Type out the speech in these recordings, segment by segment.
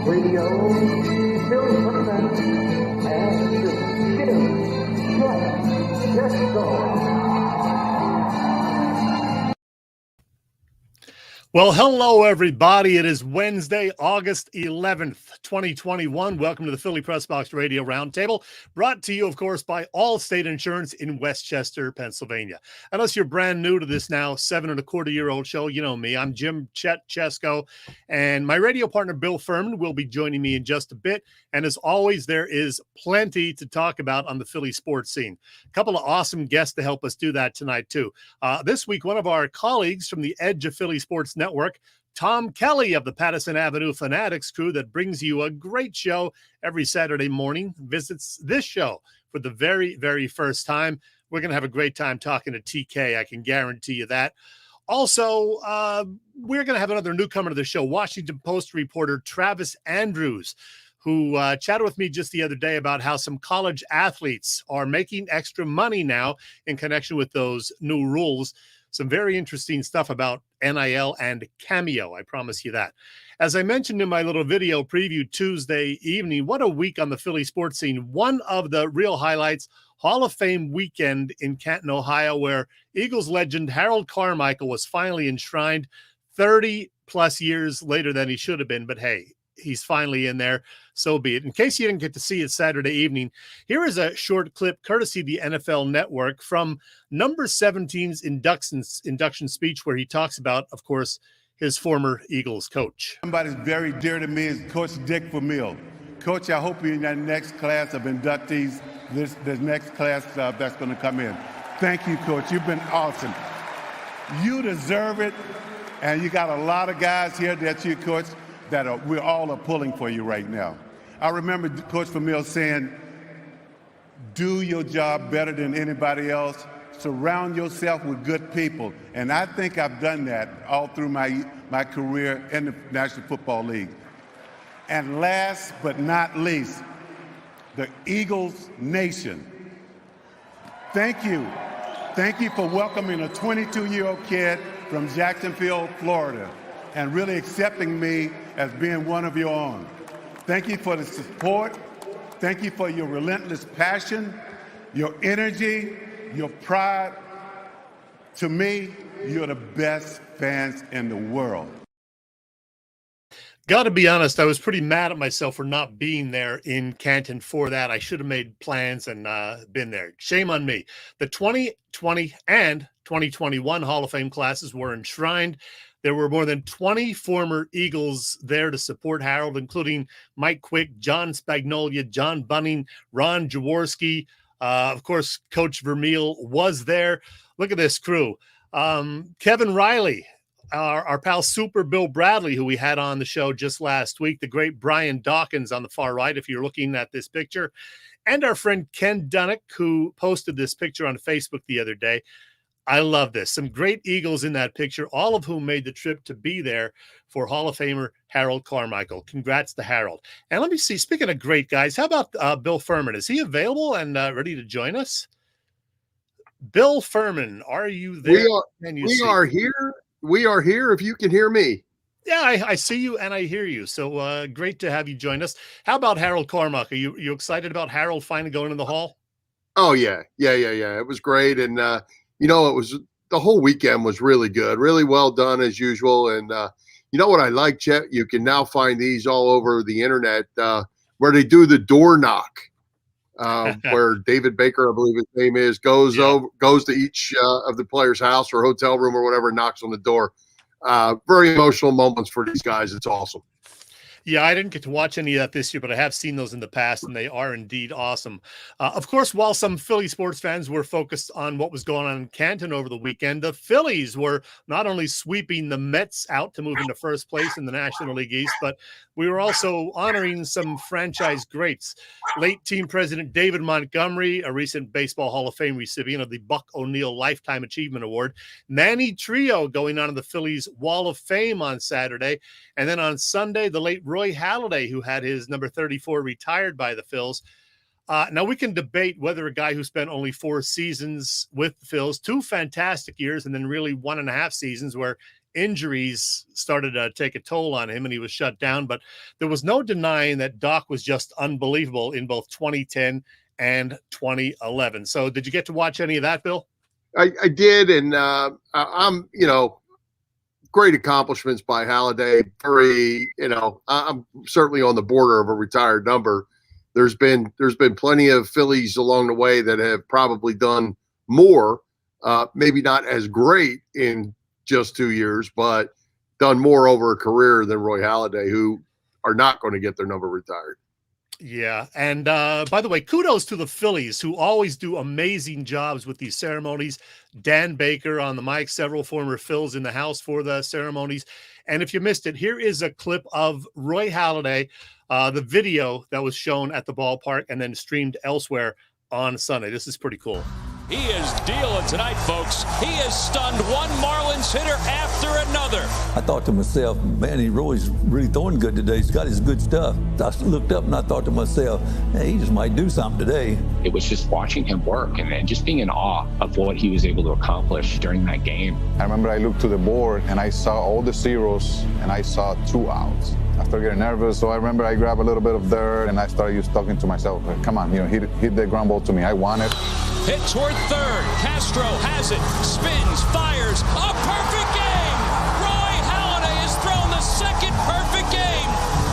Radio, Philly Pressbox, and Chet. Let's go. Well, hello, everybody. It is Wednesday, August 11th, 2021. Welcome to the Philly Pressbox Radio Roundtable, brought to you, of course, by Allstate Insurance in Westchester, Pennsylvania. Unless you're brand new to this now 7.25-year-old show, you know me. I'm Jim Chet Chesko, and my radio partner, Bill Furman, will be joining me in just a bit. And as always, there is plenty to talk about on the Philly sports scene. A couple of awesome guests to help us do that tonight, too. This week, one of our colleagues from the Edge of Philly Sports Network, Tom Kelly of the Pattison Ave Phanatics crew that brings you a great show every Saturday morning, visits this show for the very, very first time. We're going to have a great time talking to TK. I can guarantee you that. Also, we're going to have another newcomer to the show, Washington Post reporter Travis Andrews, who chatted with me just the other day about how some college athletes are making extra money now in connection with those new rules. Some very interesting stuff about NIL and Cameo, I promise you that. As I mentioned in my little video preview Tuesday evening, what a week on the Philly sports scene. One of the real highlights, Hall of Fame weekend in Canton, Ohio, where Eagles legend Harold Carmichael was finally enshrined 30-plus years later than he should have been. But hey, he's finally in there. So be it. In case you didn't get to see it Saturday evening, here is a short clip courtesy of the NFL Network from number 17's induction speech, where he talks about, of course, his former Eagles coach. Somebody's very dear to me is Coach Dick Vermeil. Coach, I hope you're in that next class of inductees, this next class that's going to come in. Thank you, Coach. You've been awesome. You deserve it, and you got a lot of guys here that you, Coach, that we're all pulling for you right now. I remember Coach Vermeil saying, do your job better than anybody else. Surround yourself with good people. And I think I've done that all through my career in the National Football League. And last but not least, the Eagles Nation. Thank you. Thank you for welcoming a 22-year-old kid from Jacksonville, Florida, and really accepting me as being one of your own. Thank you for the support. Thank you for your relentless passion, your energy, your pride. To me, you're the best fans in the world. Got to be honest, I was pretty mad at myself for not being there in Canton for that. I should have made plans and been there. Shame on me. The 2020 and 2021 Hall of Fame classes were enshrined. There were more than 20 former Eagles there to support Harold, including Mike Quick, John Spagnolia, John Bunning, Ron Jaworski. Of course, Coach Vermeil was there. Look at this crew. Kevin Riley, our pal Super Bill Bradley, who we had on the show just last week, the great Brian Dawkins on the far right, if you're looking at this picture, and our friend Ken Dunnick, who posted this picture on Facebook the other day. I love this. Some great Eagles in that picture, all of whom made the trip to be there for Hall of Famer Harold Carmichael. Congrats to Harold. And let me see, speaking of great guys, how about Bill Furman? Is he available and ready to join us? Bill Furman, are you there? We are here. We are here if you can hear me. Yeah, I see you and I hear you. So great to have you join us. How about Harold Carmichael? Are you excited about Harold finally going in the Hall? Oh, yeah. It was great. And, it was the whole weekend was really good, really well done as usual. And you know what I like, Chet? You can now find these all over the internet where they do the door knock, where David Baker, I believe his name is, goes to each of the player's house or hotel room or whatever, and knocks on the door. Very emotional moments for these guys. It's awesome. Yeah, I didn't get to watch any of that this year, but I have seen those in the past, and they are indeed awesome. Of course, while some Philly sports fans were focused on what was going on in Canton over the weekend, the Phillies were not only sweeping the Mets out to move into first place in the National League East, but we were also honoring some franchise greats. Late team president David Montgomery, a recent Baseball Hall of Fame recipient of the Buck O'Neil Lifetime Achievement Award. Manny Trio going on to the Phillies Wall of Fame on Saturday. And then on Sunday, the late Roy Halladay, who had his number 34 retired by the Phils. Now, we can debate whether a guy who spent only 4 seasons with the Phils, 2 fantastic years, and then really 1.5 seasons where injuries started to take a toll on him and he was shut down, but there was no denying that Doc was just unbelievable in both 2010 and 2011. So did you get to watch any of that, Bill? I did, and I'm, great accomplishments by Halladay. Very, I'm certainly on the border of a retired number. There's been plenty of Phillies along the way that have probably done more, maybe not as great in just 2 years, but done more over a career than Roy Halladay, who are not going to get their number retired. Yeah. And by the way, kudos to the Phillies, who always do amazing jobs with these ceremonies. Dan Baker on the mic, several former Phils in the house for the ceremonies. And if you missed it, here is a clip of Roy Halladay, the video that was shown at the ballpark and then streamed elsewhere on Sunday. This is pretty cool. He is dealing tonight, folks. He has stunned one Marlins hitter after another. I thought to myself, man, Roy's really throwing good today. He's got his good stuff. I looked up and I thought to myself, hey, he just might do something today. It was just watching him work and just being in awe of what he was able to accomplish during that game. I remember I looked to the board and I saw all the zeros and I saw 2 outs. I started getting nervous, so I remember I grabbed a little bit of dirt and I started just talking to myself, come on, hit the ground ball to me. I want it. Hit toward third. Castro has it. Spins, fires. A perfect game! Roy Halladay has thrown the second perfect game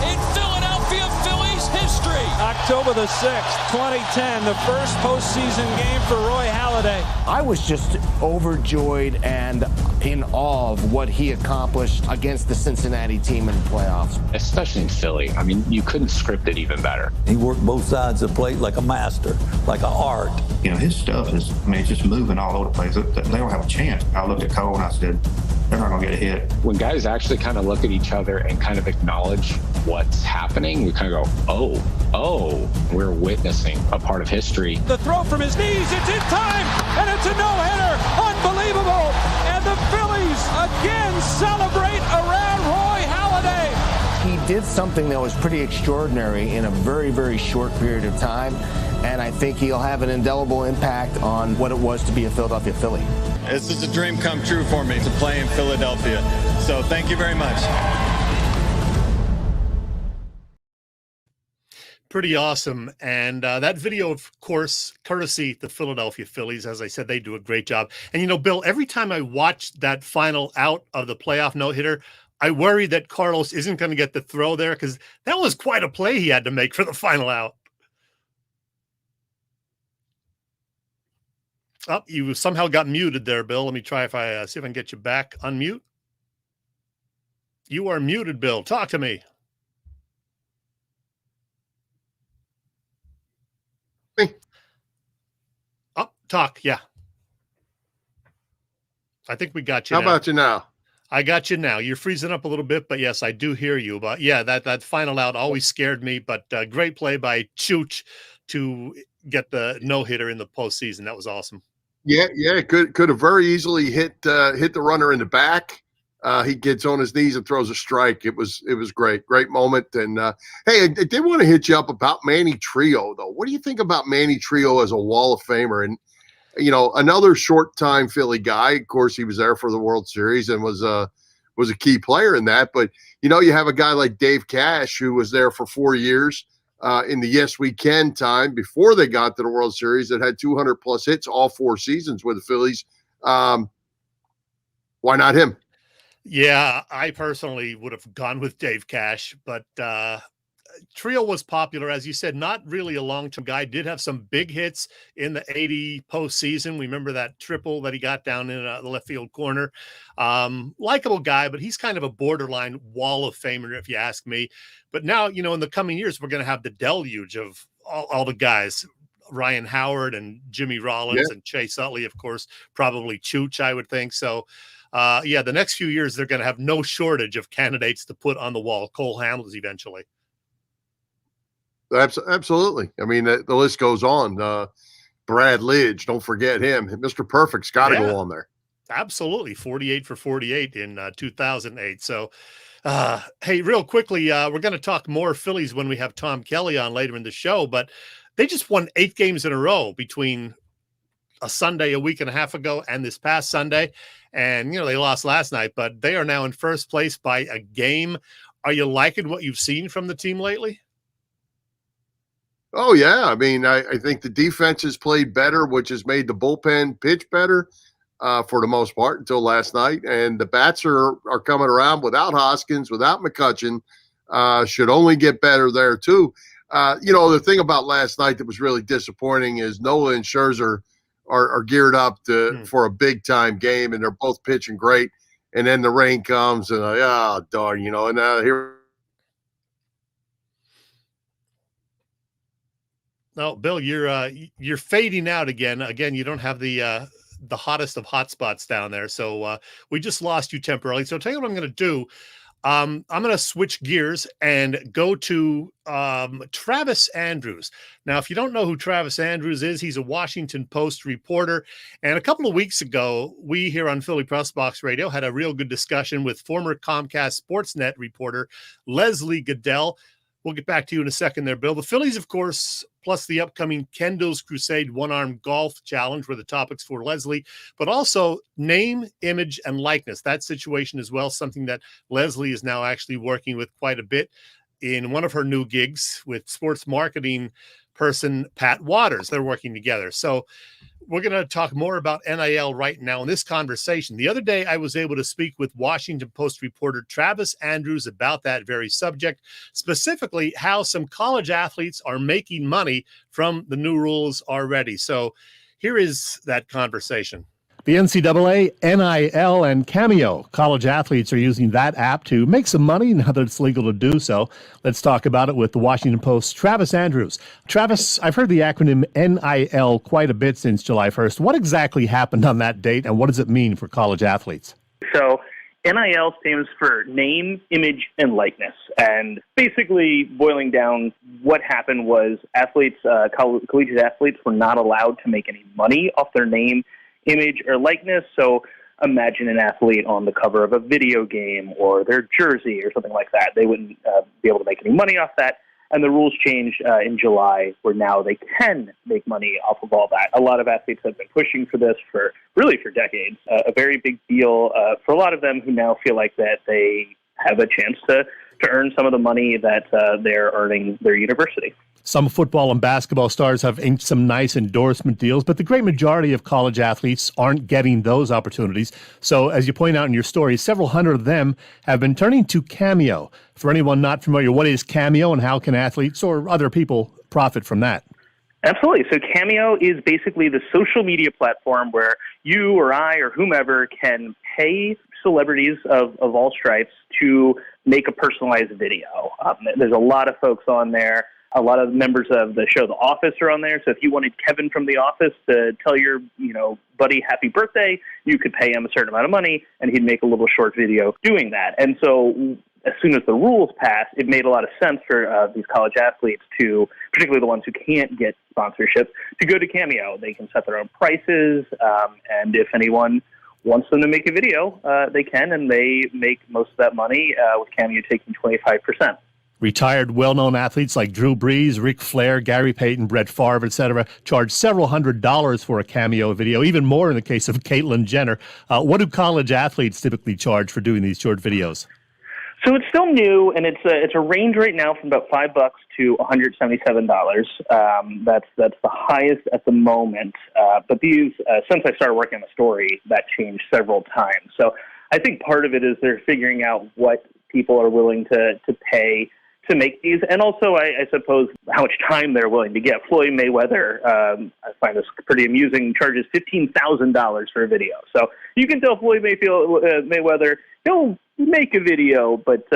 in Philadelphia Phillies history. October the 6th, 2010, the first postseason game for Roy Halladay. I was just overjoyed and in awe of what he accomplished against the Cincinnati team in the playoffs. Especially in Philly. I mean, you couldn't script it even better. He worked both sides of the plate like a master, like an art. His stuff is, it's just moving all over the place. They don't have a chance. I looked at Cole and I said, they're not going to get a hit. When guys actually kind of look at each other and kind of acknowledge what's happening, we kind of go, oh, we're witnessing a part of history. The throw from his knees, it's in time, and it's a no-hitter. Unbelievable. And the Phillies again celebrate around Roy Halladay. He did something that was pretty extraordinary in a very, very short period of time, and I think he'll have an indelible impact on what it was to be a Philadelphia Philly. This is a dream come true for me to play in Philadelphia. So thank you very much. Pretty awesome. And that video, of course, courtesy the Philadelphia Phillies. As I said, they do a great job. And, Bill, every time I watch that final out of the playoff no-hitter, I worry that Carlos isn't going to get the throw there because that was quite a play he had to make for the final out. Oh, you somehow got muted there, Bill. Let me try if I see if I can get you back. Unmute. You are muted, Bill. Talk to me. Hey. Oh, talk. Yeah. I think we got you. How about you now? I got you now. You're freezing up a little bit, but yes, I do hear you. But yeah, that final out always scared me. But great play by Chooch to get the no-hitter in the postseason. That was awesome. Yeah, could have very easily hit the runner in the back. He gets on his knees and throws a strike. It was great moment. And hey, I did want to hit you up about Manny Trio though. What do you think about Manny Trio as a Wall of Famer? And another short-time Philly guy. Of course, he was there for the World Series and was a key player in that. But you have a guy like Dave Cash who was there for 4 years. In the Yes We Can time before they got to the World Series that had 200 plus hits all 4 seasons with the Phillies. Why not him? Yeah, I personally would have gone with Dave Cash, but Trio was popular, as you said, not really a long-term guy. Did have some big hits in the 80 postseason. We remember that triple that he got down in the left field corner. Likeable guy, but he's kind of a borderline Wall of Famer, if you ask me. But now, in the coming years, we're going to have the deluge of all the guys. Ryan Howard and Jimmy Rollins and Chase Utley, of course, probably Chooch, I would think. So, the next few years, they're going to have no shortage of candidates to put on the wall. Cole Hamels eventually. Absolutely. I mean, the list goes on. Brad Lidge, don't forget him. Mr. Perfect's got to go on there. Absolutely. 48 for 48 in 2008. So, hey, real quickly, we're going to talk more Phillies when we have Tom Kelly on later in the show, but they just won 8 games in a row between a Sunday a week and a half ago and this past Sunday. And, they lost last night, but they are now in first place by a game. Are you liking what you've seen from the team lately? Oh, yeah. I mean, I think the defense has played better, which has made the bullpen pitch better for the most part until last night. And the bats are coming around without Hoskins, without McCutchen. Should only get better there, too. The thing about last night that was really disappointing is Nola and Scherzer are geared up for a big-time game, and they're both pitching great. And then the rain comes, and darn, and here. No, Bill, you're fading out again. Again, you don't have the hottest of hot spots down there, so we just lost you temporarily. So I'll tell you what I'm going to do. I'm going to switch gears and go to Travis Andrews. Now, if you don't know who Travis Andrews is, he's a Washington Post reporter. And a couple of weeks ago, we here on Philly Pressbox Radio had a real good discussion with former Comcast Sportsnet reporter Leslie Goodell. We'll get back to you in a second there, Bill. The Phillies, of course, plus the upcoming Kendall's Crusade one-arm golf challenge were the topics for Leslie, but also name, image, and likeness. That situation as well, something that Leslie is now actually working with quite a bit in one of her new gigs with sports marketing person Pat Waters. They're working together. So we're going to talk more about NIL right now in this conversation. The other day, I was able to speak with Washington Post reporter Travis Andrews about that very subject, specifically how some college athletes are making money from the new rules already. So here is that conversation. The NCAA, NIL, and Cameo. College athletes are using that app to make some money now that it's legal to do so. Let's talk about it with the Washington Post's Travis Andrews. Travis, I've heard the acronym NIL quite a bit since July 1st. What exactly happened on that date, and what does it mean for college athletes? So NIL stands for name, image, and likeness. And basically boiling down, what happened was athletes, collegiate athletes were not allowed to make any money off their name, image, or likeness. So imagine an athlete on the cover of a video game or their jersey or something like that. They wouldn't be able to make any money off that. And the rules changed in July, where now they can make money off of all that. A lot of athletes have been pushing for this for decades. A very big deal for a lot of them who now feel like that they have a chance to earn some of the money that they're earning their university. Some football and basketball stars have inked some nice endorsement deals, but the great majority of college athletes aren't getting those opportunities. So, as you point out in your story, several hundred of them have been turning to Cameo. For anyone not familiar, what is Cameo and how can athletes or other people profit from that? Absolutely. So Cameo is basically the social media platform where you or I or whomever can pay celebrities of all stripes to make a personalized video. There's a lot of folks on there. A lot of members of the show The Office are on there. So if you wanted Kevin from The Office to tell your, buddy happy birthday, you could pay him a certain amount of money and he'd make a little short video doing that. And so as soon as the rules passed, it made a lot of sense for these college athletes to, particularly the ones who can't get sponsorships, to go to Cameo. They can set their own prices, and if anyone wants them to make a video, they can, and they make most of that money with Cameo taking 25%. Retired well-known athletes like Drew Brees, Ric Flair, Gary Payton, Brett Favre, etc., charge several $100s for a Cameo video, even more in the case of Caitlyn Jenner. What do college athletes typically charge for doing these short videos? So it's still new, and it's a range right now from about $5 to $177. That's the highest at the moment. But these, since I started working on the story, that changed several times. So I think part of it is they're figuring out what people are willing to pay to make these, and also I suppose how much time they're willing to get. Floyd Mayweather, I find this pretty amusing, charges $15,000 for a video. So you can tell Floyd Mayweather, he'll make a video, but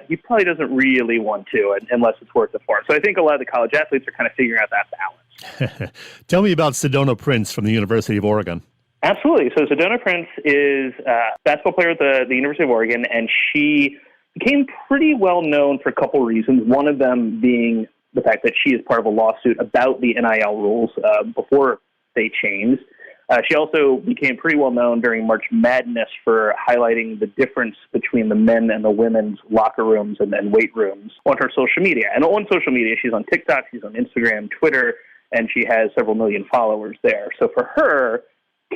he probably doesn't really want to unless it's worth it for him. So I think a lot of the college athletes are kind of figuring out that balance. Tell me about Sedona Prince from the University of Oregon. Absolutely. So Sedona Prince is a basketball player at the University of Oregon, and she became pretty well known for a couple reasons, one of them being the fact that she is part of a lawsuit about the NIL rules before they changed. She also became pretty well known during March Madness for highlighting the difference between the men and the women's locker rooms and weight rooms on her social media. And on social media, she's on TikTok, she's on Instagram, Twitter, and she has several million followers there. So for her,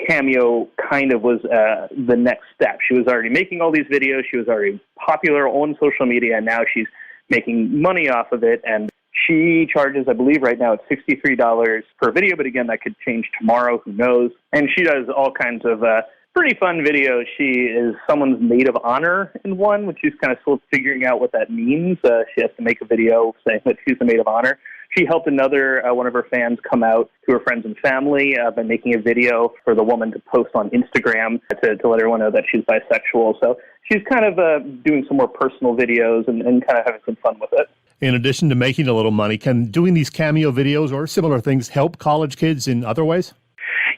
Cameo kind of was the next step. She was already making all these videos. She was already popular on social media, and now she's making money off of it. And she charges, I believe right now, it's $63 per video, but again, that could change tomorrow. Who knows? And she does all kinds of pretty fun videos. She is someone's maid of honor in one, which she's kind of still figuring out what that means. She has to make a video saying that she's the maid of honor. She helped another one of her fans come out to her friends and family by making a video for the woman to post on Instagram to let everyone know that she's bisexual. So she's kind of doing some more personal videos and kind of having some fun with it. In addition to making a little money, can doing these Cameo videos or similar things help college kids in other ways?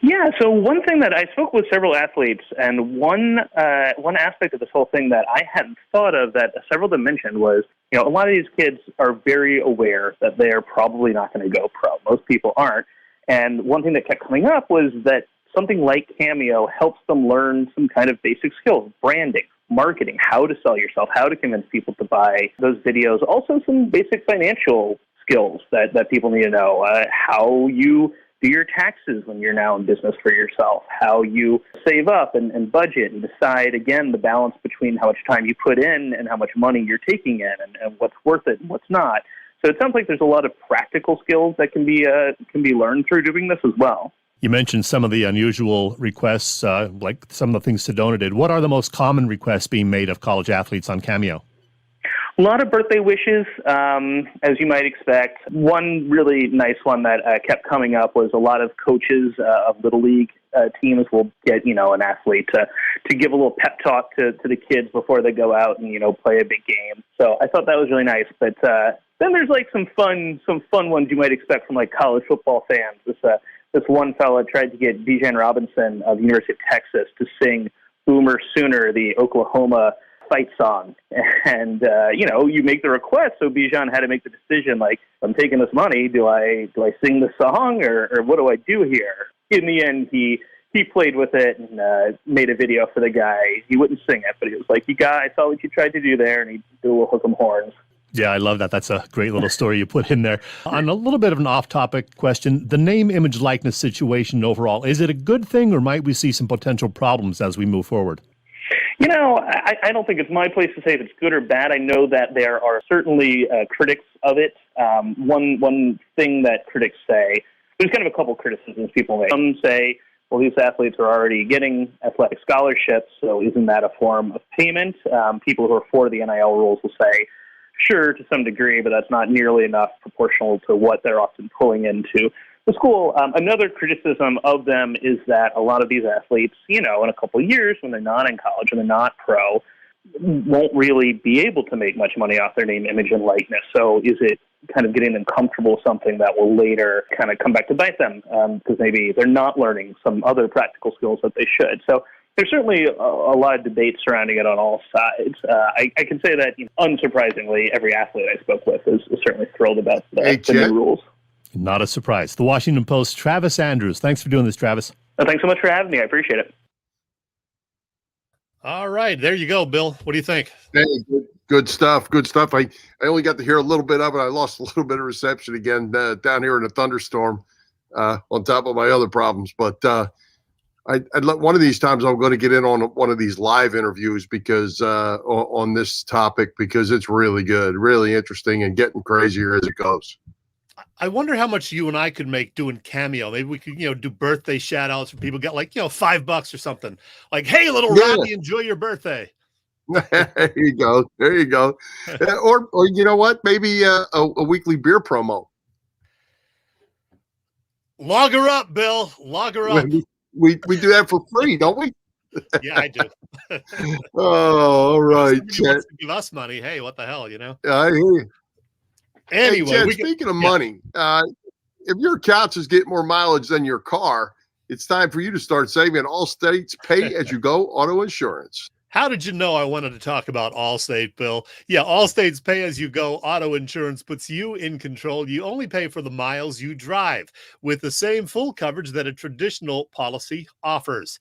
Yeah, so one thing that I spoke with several athletes, and one aspect of this whole thing that I hadn't thought of that several of them mentioned was, a lot of these kids are very aware that they're probably not going to go pro. Most people aren't. And one thing that kept coming up was that something like Cameo helps them learn some kind of basic skills, branding, marketing, how to sell yourself, how to convince people to buy those videos, also some basic financial skills that people need to know, how you do your taxes when you're now in business for yourself, how you save up and budget and decide, again, the balance between how much time you put in and how much money you're taking in and what's worth it and what's not. So it sounds like there's a lot of practical skills that can be learned through doing this as well. You mentioned some of the unusual requests, like some of the things Sedona did. What are the most common requests being made of college athletes on Cameo? A lot of birthday wishes, as you might expect. One really nice one that kept coming up was a lot of coaches of Little League teams will get, an athlete to give a little pep talk to the kids before they go out and, play a big game. So I thought that was really nice. But then there's like some fun ones you might expect from like college football fans. This one fella tried to get Bijan Robinson of the University of Texas to sing Boomer Sooner, the Oklahoma fight song. And, you make the request, so Bijan had to make the decision, like, I'm taking this money, do I sing the song, or what do I do here? In the end, he played with it and made a video for the guy. He wouldn't sing it, but he was like, I saw what you tried to do there, and he did a little hook 'em horns. Yeah, I love that. That's a great little story you put in there. On a little bit of an off-topic question, the name, image, likeness situation overall, is it a good thing, or might we see some potential problems as we move forward? I don't think it's my place to say if it's good or bad. I know that there are certainly critics of it. One thing that critics say, there's kind of a couple criticisms people make. Some say, well, these athletes are already getting athletic scholarships, so isn't that a form of payment? People who are for the NIL rules will say, sure, to some degree, but that's not nearly enough proportional to what they're often pulling into the school. Another criticism of them is that a lot of these athletes, in a couple of years when they're not in college and they're not pro, won't really be able to make much money off their name, image, and likeness. So is it kind of getting them comfortable with something that will later kind of come back to bite them because maybe they're not learning some other practical skills that they should? So there's certainly a lot of debate surrounding it on all sides. I can say that, unsurprisingly, every athlete I spoke with is certainly thrilled about the new rules. Not a surprise. The Washington Post's Travis Andrews. Thanks for doing this, Travis. Thanks so much for having me. I appreciate it. All right. There you go, Bill. What do you think? Hey, good stuff. Good stuff. I only got to hear a little bit of it. I lost a little bit of reception again down here in a thunderstorm on top of my other problems. But one of these times I'm going to get in on one of these live interviews because on this topic, because it's really good, really interesting, and getting crazier as it goes. I wonder how much you and I could make doing Cameo. Maybe we could, do birthday shout outs for people, get like, $5 or something. Like, hey, little Robbie, enjoy your birthday. There you go. There you go. Or you know what? Maybe a weekly beer promo. Log her up, Bill. Log her up. We do that for free, don't we? Yeah, I do. Oh, all right. Chet. Give us money. Hey, what the hell, I hear you. Anyway, hey, Chet, speaking of money, if your couch is getting more mileage than your car, it's time for you to start saving Allstate's pay-as-you-go auto insurance. How did you know I wanted to talk about Allstate, Bill? Yeah, Allstate's pay-as-you-go auto insurance puts you in control. You only pay for the miles you drive with the same full coverage that a traditional policy offers.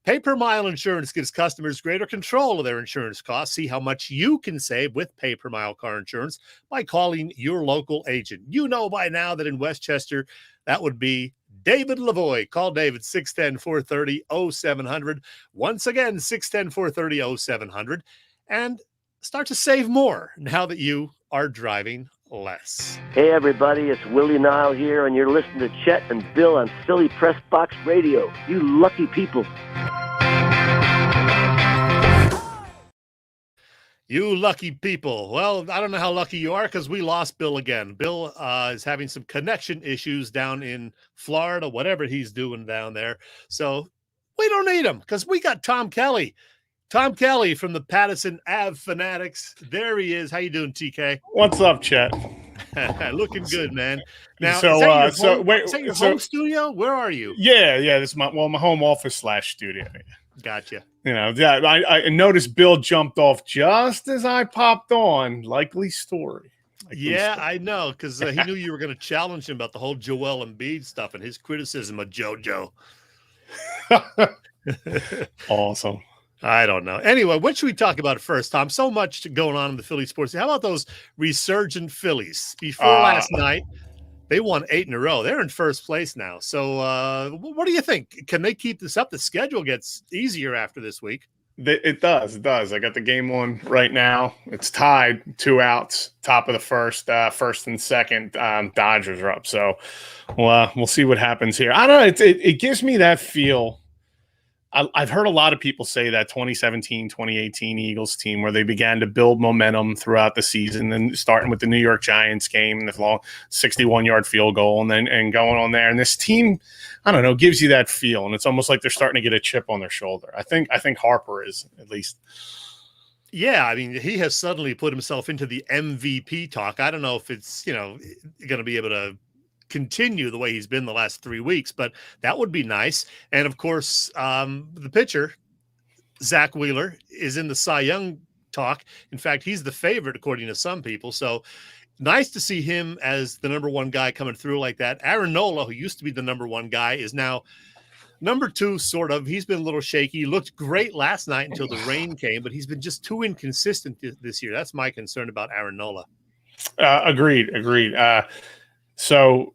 Pay-per-mile insurance gives customers greater control of their insurance costs. See how much you can save with pay-per-mile car insurance by calling your local agent. You know by now that in Westchester, that would be David Lavoie. Call David, 610-430-0700. Once again, 610-430-0700. And start to save more now that you are driving less. Hey, everybody, it's Willie Nile here, and you're listening to Chet and Bill on Philly Pressbox Radio. You lucky people. You lucky people. Well, I don't know how lucky you are because we lost Bill again. Bill is having some connection issues down in Florida, whatever he's doing down there. So we don't need him because we got Tom Kelly. Tom Kelly from the Pattison Ave Phanatics. There he is. How you doing, TK? What's up, Chet? Looking good, man. Now, is that your home studio? Where are you? Yeah. This is my home office / studio. Gotcha. You know, I noticed Bill jumped off just as I popped on. Likely story. I know, because he knew you were going to challenge him about the whole Joel Embiid stuff and his criticism of JoJo. Awesome. I don't know. Anyway, what should we talk about first, Tom? So much going on in the Philly sports. How about those resurgent Phillies? Before last night, they won 8 in a row. They're in first place now. So what do you think? Can they keep this up? The schedule gets easier after this week. It does. I got the game on right now. It's tied, 2 outs, top of the first and second. Dodgers are up. So we'll see what happens here. I don't know. It gives me that feel. I've heard a lot of people say that 2017, 2018 Eagles team where they began to build momentum throughout the season, and starting with the New York Giants game and the long 61-yard field goal and going on there. And this team, I don't know, gives you that feel, and it's almost like they're starting to get a chip on their shoulder. I think Harper is, at least. Yeah, I mean, he has suddenly put himself into the MVP talk. I don't know if it's, going to be able to continue the way he's been the last 3 weeks, but that would be nice. And of course, the pitcher, Zach Wheeler, is in the Cy Young talk. In fact, he's the favorite according to some people. So nice to see him as the number 1 guy coming through like that. Aaron Nola, who used to be the number 1 guy, is now number 2, sort of. He's been a little shaky. He looked great last night until the rain came, but he's been just too inconsistent this year. That's my concern about Aaron Nola. Agreed. So,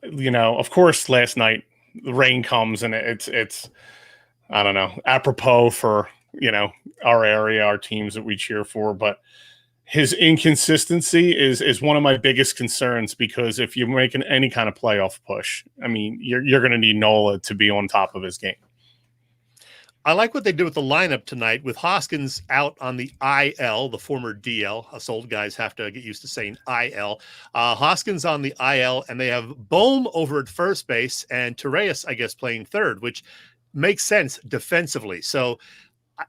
of course, last night the rain comes and it's I don't know, apropos for, our area, our teams that we cheer for, but his inconsistency is one of my biggest concerns, because if you're making any kind of playoff push, I mean, you're going to need Nola to be on top of his game. I like what they did with the lineup tonight with Hoskins out on the IL, the former DL. Us old guys have to get used to saying IL. Hoskins on the IL, and they have Bohm over at first base and Torreyes, I guess, playing third, which makes sense defensively. So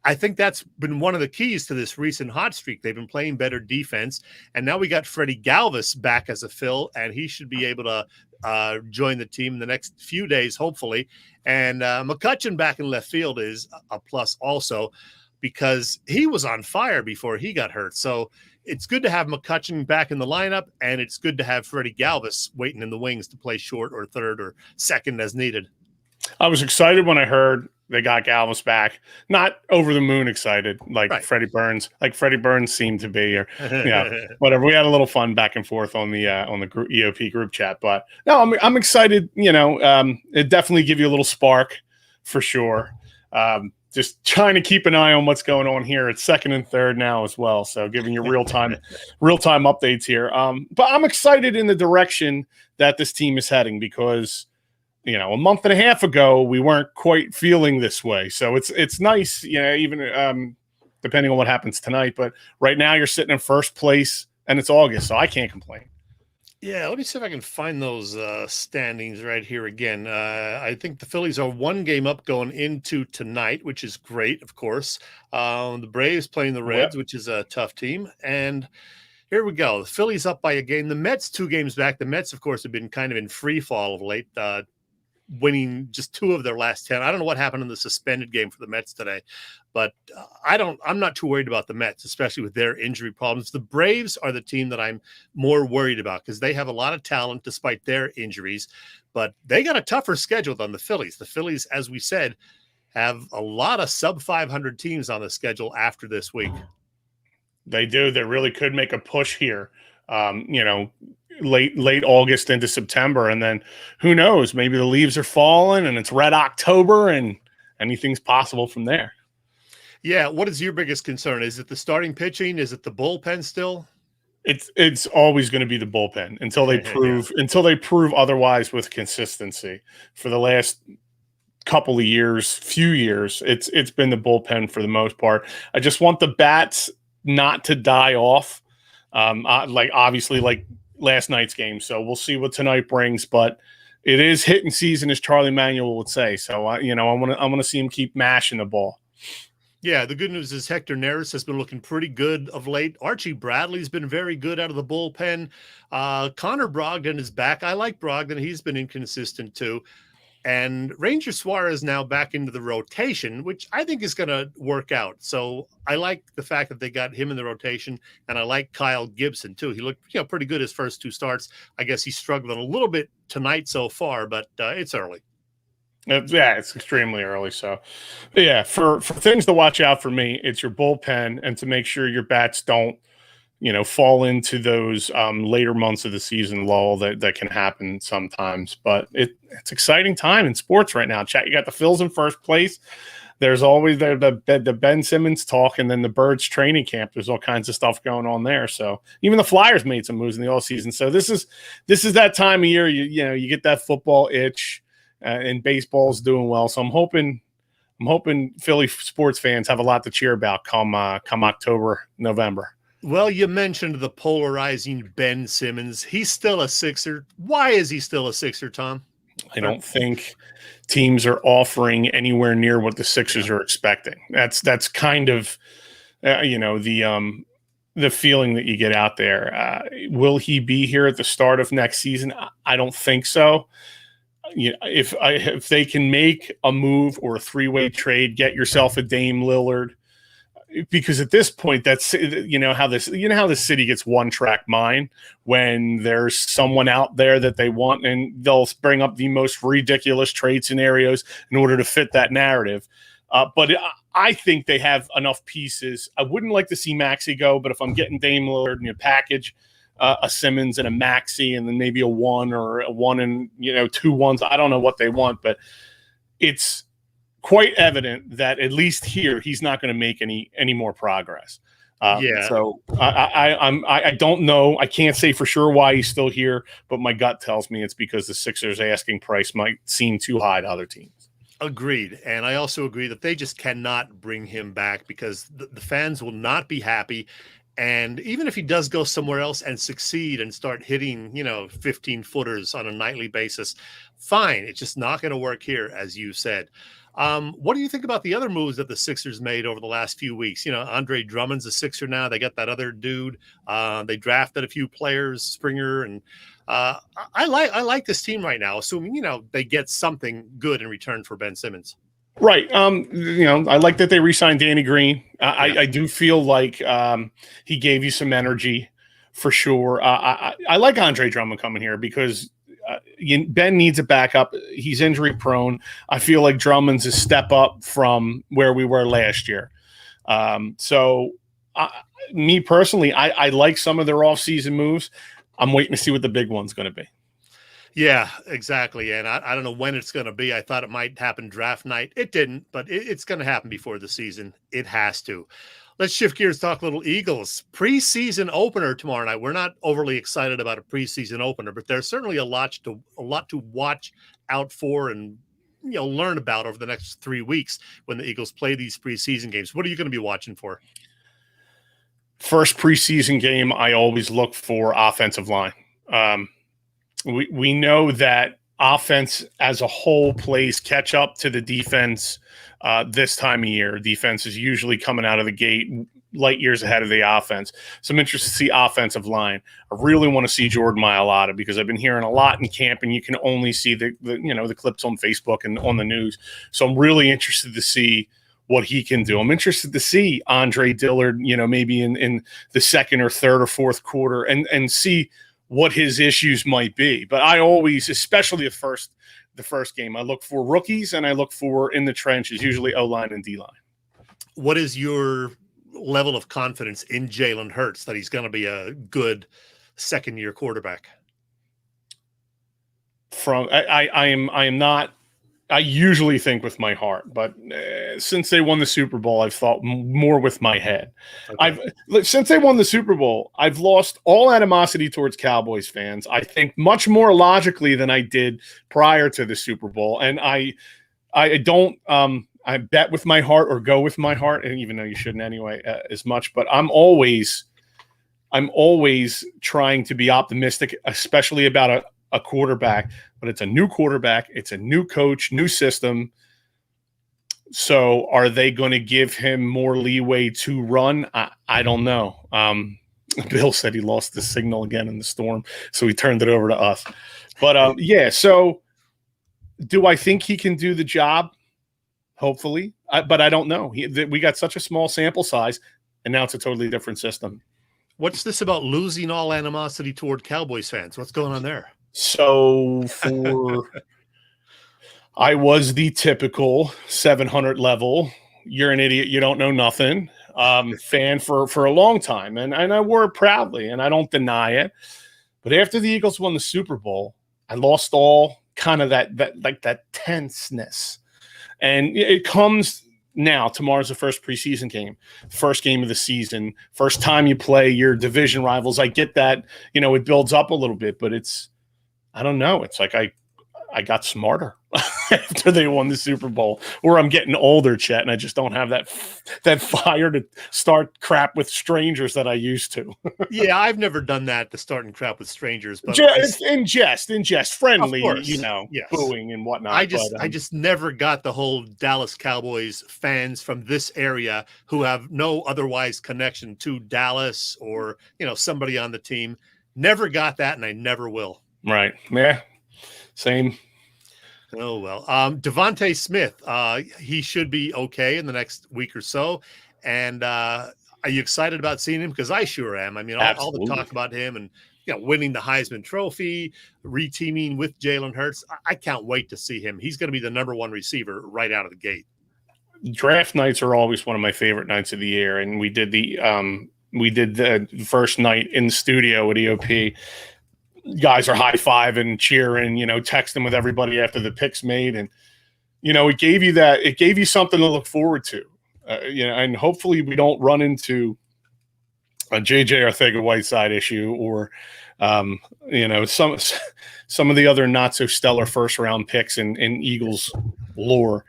I think that's been one of the keys to this recent hot streak. They've been playing better defense, and now we got Freddie Galvis back as a fill, and he should be able to join the team in the next few days, hopefully. And McCutchen back in left field is a plus also, because he was on fire before he got hurt. So it's good to have McCutchen back in the lineup, and it's good to have Freddie Galvis waiting in the wings to play short or third or second as needed. I was excited when I heard they got Galvis back. Not over the moon excited like right. Freddie Burns seemed to be, or whatever. We had a little fun back and forth on the EOP group chat, but no, I'm excited. It definitely give you a little spark for sure. Just trying to keep an eye on what's going on here. It's second and third now as well, so giving you real time updates here. But I'm excited in the direction that this team is heading, because a month and a half ago, we weren't quite feeling this way. So it's nice, even depending on what happens tonight. But right now you're sitting in first place, and it's August, so I can't complain. Yeah, let me see if I can find those standings right here again. I think the Phillies are 1 game up going into tonight, which is great, of course. The Braves playing the Reds, which is a tough team. And here we go. The Phillies up by a game. The Mets 2 games back. The Mets, of course, have been kind of in free fall of late. winning just 2 of their last 10. I don't know what happened in the suspended game for the Mets today, but I'm not too worried about the Mets, especially with their injury problems. The Braves are the team that I'm more worried about because they have a lot of talent despite their injuries, but they got a tougher schedule than the Phillies. The Phillies, as we said, have a lot of sub 500 teams on the schedule after this week. They do. They really could make a push here. Late August into September, and then who knows? Maybe the leaves are falling, and it's red October, and anything's possible from there. Yeah. What is your biggest concern? Is it the starting pitching? Is it the bullpen still? It's always going to be the bullpen until they prove otherwise with consistency. For the last couple of years, few years, it's been the bullpen for the most part. I just want the bats not to die off. Obviously last night's game. So we'll see what tonight brings, but it is hitting season, as Charlie Manuel would say. So I want to see him keep mashing the ball. Yeah, the good news is Hector Neris has been looking pretty good of late. Archie Bradley's been very good out of the bullpen. Connor Brogdon is back. I like Brogdon. He's been inconsistent too. And Ranger Suarez now back into the rotation, which I think is going to work out. So I like the fact that they got him in the rotation, and I like Kyle Gibson too. He looked pretty good his first 2 starts. I guess he's struggling a little bit tonight so far, but it's early. Yeah, it's extremely early. So, yeah, for things to watch out for me, it's your bullpen and to make sure your bats don't, fall into those later months of the season lull that can happen sometimes. But it's exciting time in sports right now. Chat, you got the Phils in first place. There's always the Ben Simmons talk, and then the Birds training camp. There's all kinds of stuff going on there. So even the Flyers made some moves in the offseason. So this is that time of year you get that football itch, and baseball's doing well. So I'm hoping Philly sports fans have a lot to cheer about come October, November. Well, you mentioned the polarizing Ben Simmons. He's still a Sixer. Why is he still a Sixer, Tom? I don't think teams are offering anywhere near what the Sixers are expecting. That's kind of, the feeling that you get out there. Will he be here at the start of next season? I don't think so. If they can make a move or a 3-way trade, get yourself a Dame Lillard. Because at this point, that's how the city gets one-track mind when there's someone out there that they want, and they'll bring up the most ridiculous trade scenarios in order to fit that narrative. But I think they have enough pieces. I wouldn't like to see Maxey go, but if I'm getting Dame Lillard in a package, a Simmons and a Maxey, and then maybe a 1 or a 1 and 2 ones, I don't know what they want, but it's quite evident that at least here he's not going to make any more progress. So I don't know. I can't say for sure why he's still here, but my gut tells me it's because the Sixers' asking price might seem too high to other teams. Agreed. And I also agree that they just cannot bring him back because the fans will not be happy. And even if he does go somewhere else and succeed and start hitting, 15-footers on a nightly basis, fine. It's just not going to work here, as you said. What do you think about the other moves that the Sixers made over the last few weeks? Andre Drummond's a Sixer now. They got that other dude. They drafted a few players, Springer, and I like this team right now, assuming, they get something good in return for Ben Simmons. Right. I like that they re-signed Danny Green. I do feel like he gave you some energy for sure. I like Andre Drummond coming here because Ben needs a backup. He's injury prone. I feel like Drummond's a step up from where we were last year. Me personally, I like some of their offseason moves. I'm waiting to see what the big one's going to be. Yeah, exactly. And I don't know when it's going to be. I thought it might happen draft night. It didn't, but it's going to happen before the season. It has to. Let's shift gears, talk a little Eagles. Preseason opener tomorrow night. We're not overly excited about a preseason opener, but there's certainly a lot to watch out for and learn about over the next 3 weeks when the Eagles play these preseason games. What are you going to be watching for? First preseason game, I always look for offensive line. We know that offense as a whole plays catch up to the defense this time of year. Defense is usually coming out of the gate, light years ahead of the offense. So I'm interested to see offensive line. I really want to see Jordan Mailata because I've been hearing a lot in camp, and you can only see the clips on Facebook and on the news. So I'm really interested to see what he can do. I'm interested to see Andre Dillard, maybe in the second or third or fourth quarter and see what his issues might be. But I always, especially the first game, I look for rookies and I look for in the trenches, usually O-line and D-line. What is your level of confidence in Jalen Hurts that he's going to be a good second-year quarterback? I am not. I usually think with my heart, but since they won the Super Bowl, I've thought more with my head. Okay. Since they won the Super Bowl, I've lost all animosity towards Cowboys fans. I think much more logically than I did prior to the Super Bowl, and I don't. I bet with my heart or go with my heart, and even though you shouldn't anyway as much. But I'm always trying to be optimistic, especially about a quarterback. But it's a new quarterback, it's a new coach, new system. So are they going to give him more leeway to run? I don't know. Bill said he lost the signal again in the storm, so he turned it over to us. But yeah, so do I think he can do the job? Hopefully, but I don't know. We got such a small sample size, and now it's a totally different system. What's this about losing all animosity toward Cowboys fans? What's going on there? So I was the typical 700 level, you're an idiot, you don't know nothing, fan for a long time. And I wore it proudly, and I don't deny it. But after the Eagles won the Super Bowl, I lost all kind of that tenseness. And it comes now. Tomorrow's the first preseason game, first game of the season, first time you play your division rivals. I get that, it builds up a little bit, but I don't know. It's like I got smarter after they won the Super Bowl, or I'm getting older, Chet, and I just don't have that fire to start crap with strangers that I used to. Yeah, I've never done that, to start and crap with strangers, but in jest, friendly, yes. Booing and whatnot. I just never got the whole Dallas Cowboys fans from this area who have no otherwise connection to Dallas or somebody on the team. Never got that, and I never will. Right. Yeah. Same. Oh, well. Devontae Smith, he should be okay in the next week or so. And are you excited about seeing him? Because I sure am. I mean, all the talk about him and winning the Heisman Trophy, reteaming with Jalen Hurts. I can't wait to see him. He's going to be the number one receiver right out of the gate. Draft nights are always one of my favorite nights of the year. And we did the first night in the studio at EOP. Guys are high-fiving, cheering, texting with everybody after the pick's made. And, it gave you something to look forward to, and hopefully we don't run into a JJ Arcega-Whiteside issue or, some of the other not so stellar first-round picks in Eagles lore.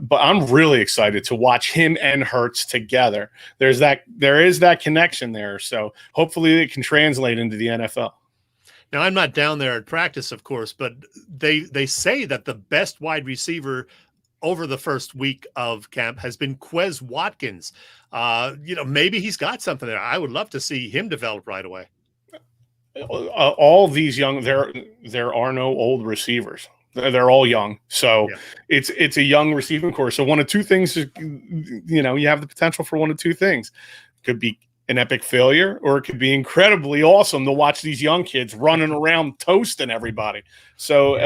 But I'm really excited to watch him and Hurts together. There is that connection there. So hopefully it can translate into the NFL. Now, I'm not down there at practice, of course, but they say that the best wide receiver over the first week of camp has been Quez Watkins. Maybe he's got something there. I would love to see him develop right away. All these young, there are no old receivers. They're all young. So yeah. It's a young receiving core. So one of two things, you have the potential for one of two things. Could be an epic failure, or it could be incredibly awesome to watch these young kids running around toasting everybody. So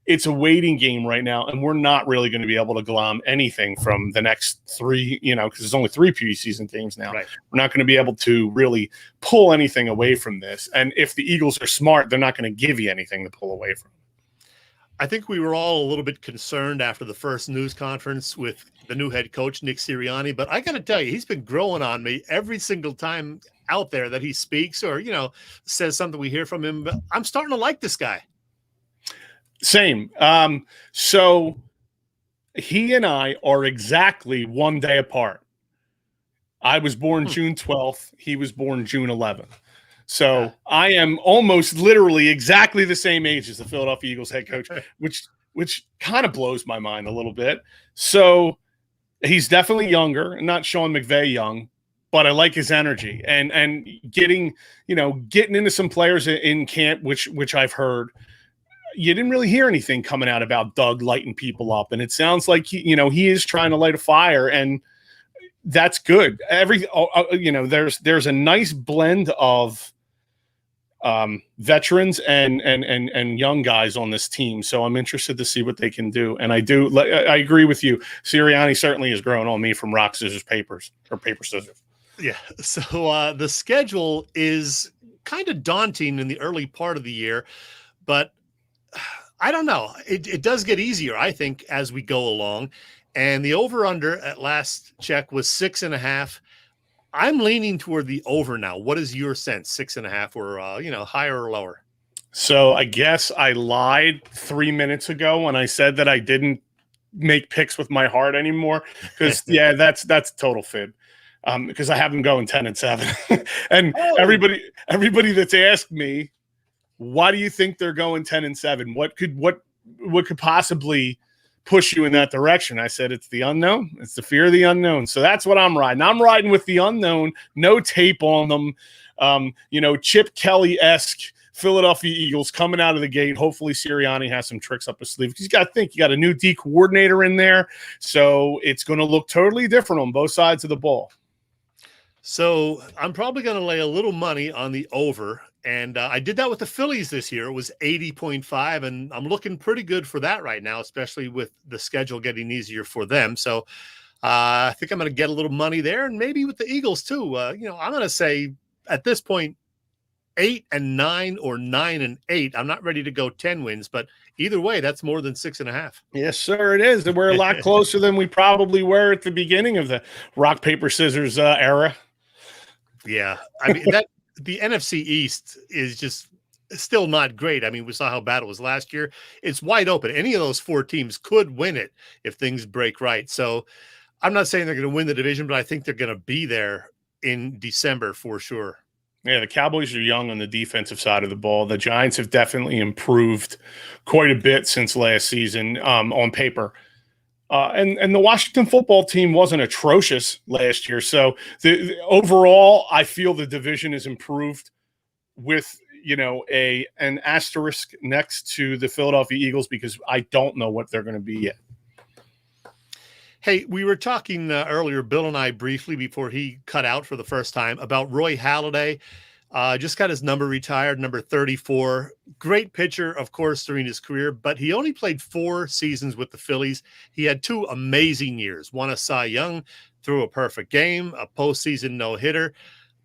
it's a waiting game right now, and we're not really going to be able to glom anything from the next three, because there's only 3 preseason games now. Right. We're not going to be able to really pull anything away from this. And if the Eagles are smart, they're not going to give you anything to pull away from. I think we were all a little bit concerned after the first news conference with the new head coach, Nick Sirianni, but I got to tell you, he's been growing on me every single time out there that he speaks or, says something we hear from him. But I'm starting to like this guy. Same. So he and I are exactly one day apart. I was born June 12th. He was born June 11th. So I am almost literally exactly the same age as the Philadelphia Eagles head coach, which kind of blows my mind a little bit. So he's definitely younger, not Sean McVay young, but I like his energy and getting into some players in camp, which I've heard. You didn't really hear anything coming out about Doug lighting people up, and it sounds like he is trying to light a fire, and that's good. There's a nice blend of veterans and young guys on this team, so I'm interested to see what they can do. And I agree with you. Sirianni certainly has grown on me from rock, scissors, papers, or paper, scissors. Yeah. So the schedule is kind of daunting in the early part of the year, but I don't know. It does get easier, I think, as we go along. And the over-under at last check was 6.5. I'm leaning toward the over now. What is your sense? 6.5 or, higher or lower? So I guess I lied 3 minutes ago when I said that I didn't make picks with my heart anymore. Because, that's total fib. Because I have them going 10-7. And everybody that's asked me, why do you think they're going 10-7? What could possibly push you in that direction? I said, it's the unknown. It's the fear of the unknown. So that's what I'm riding. I'm riding with the unknown, no tape on them. Chip Kelly-esque Philadelphia Eagles coming out of the gate. Hopefully Sirianni has some tricks up his sleeve. You got to think, you got a new D coordinator in there. So it's going to look totally different on both sides of the ball. So I'm probably going to lay a little money on the over. And I did that with the Phillies this year. It was 80.5, and I'm looking pretty good for that right now, especially with the schedule getting easier for them. So I think I'm going to get a little money there, and maybe with the Eagles too. I'm going to say at this point 8-9 or 9-8. I'm not ready to go 10 wins, but either way, that's more than 6.5. Yes, sir, it is. And we're a lot closer than we probably were at the beginning of the rock, paper, scissors era. Yeah, I mean the NFC East is just still not great. I mean, we saw how bad it was last year. It's wide open. Any of those four teams could win it if things break right. So I'm not saying they're going to win the division, but I think they're going to be there in December for sure. Yeah, the Cowboys are young on the defensive side of the ball. The Giants have definitely improved quite a bit since last season on paper. And the Washington football team wasn't atrocious last year. So overall, I feel the division is improved with, an asterisk next to the Philadelphia Eagles because I don't know what they're going to be yet. Hey, we were talking earlier, Bill and I briefly before he cut out for the first time about Roy Halladay. Just got his number retired, number 34. Great pitcher, of course, during his career, but he only played 4 seasons with the Phillies. He had 2 amazing years, won a Cy Young, threw a perfect game, a postseason no-hitter.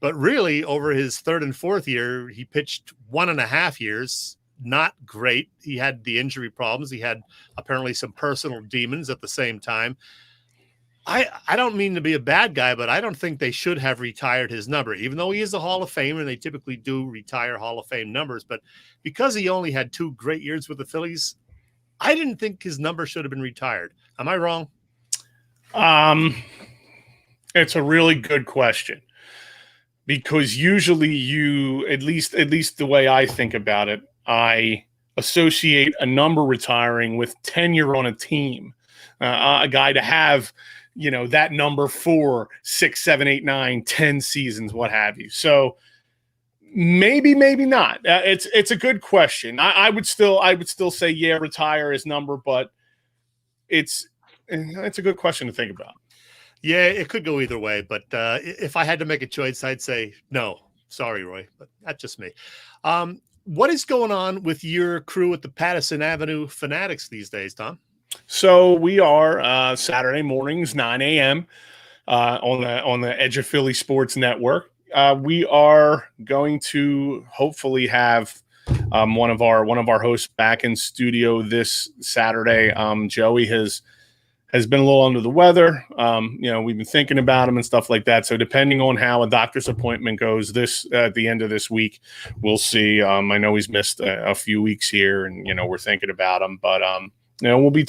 But really, over his 3rd and 4th year, he pitched 1.5 years. Not great. He had the injury problems. He had apparently some personal demons at the same time. I don't mean to be a bad guy, but I don't think they should have retired his number, even though he is a Hall of Famer and they typically do retire Hall of Fame numbers. But because he only had 2 great years with the Phillies, I didn't think his number should have been retired. Am I wrong? It's a really good question because usually at least the way I think about it, I associate a number retiring with tenure on a team, a guy to have, that number 4, 6, 7, 8, 9, 10 seasons, what have you. So maybe not. It's a good question. I would still say, retire his number, but it's a good question to think about. Yeah, it could go either way, but if I had to make a choice, I'd say no. Sorry, Roy, but that's just me. What is going on with your crew at the Pattison Ave Phanatics these days, Tom? So we are Saturday mornings, 9 a.m. On the Edge of Philly Sports Network. We are going to hopefully have one of our hosts back in studio this Saturday. Joey has been a little under the weather. We've been thinking about him and stuff like that. So depending on how a doctor's appointment goes at the end of this week, we'll see. I know he's missed a few weeks here, and we're thinking about him, but we'll be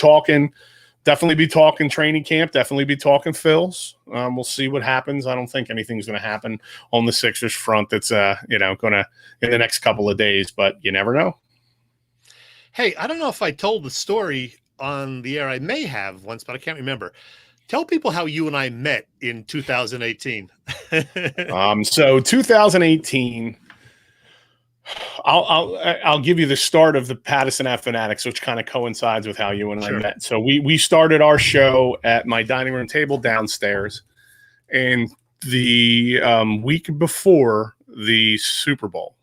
definitely be talking training camp, definitely be talking Phils. We'll see what happens. I don't think anything's going to happen on the Sixers front that's, going to in the next couple of days, but you never know. Hey, I don't know if I told the story on the air. I may have once, but I can't remember. Tell people how you and I met in 2018. So 2018, I'll give you the start of the Pattison Ave Phanatics, which kind of coincides with how you and I met. So we started our show at my dining room table downstairs, and the week before the Super Bowl.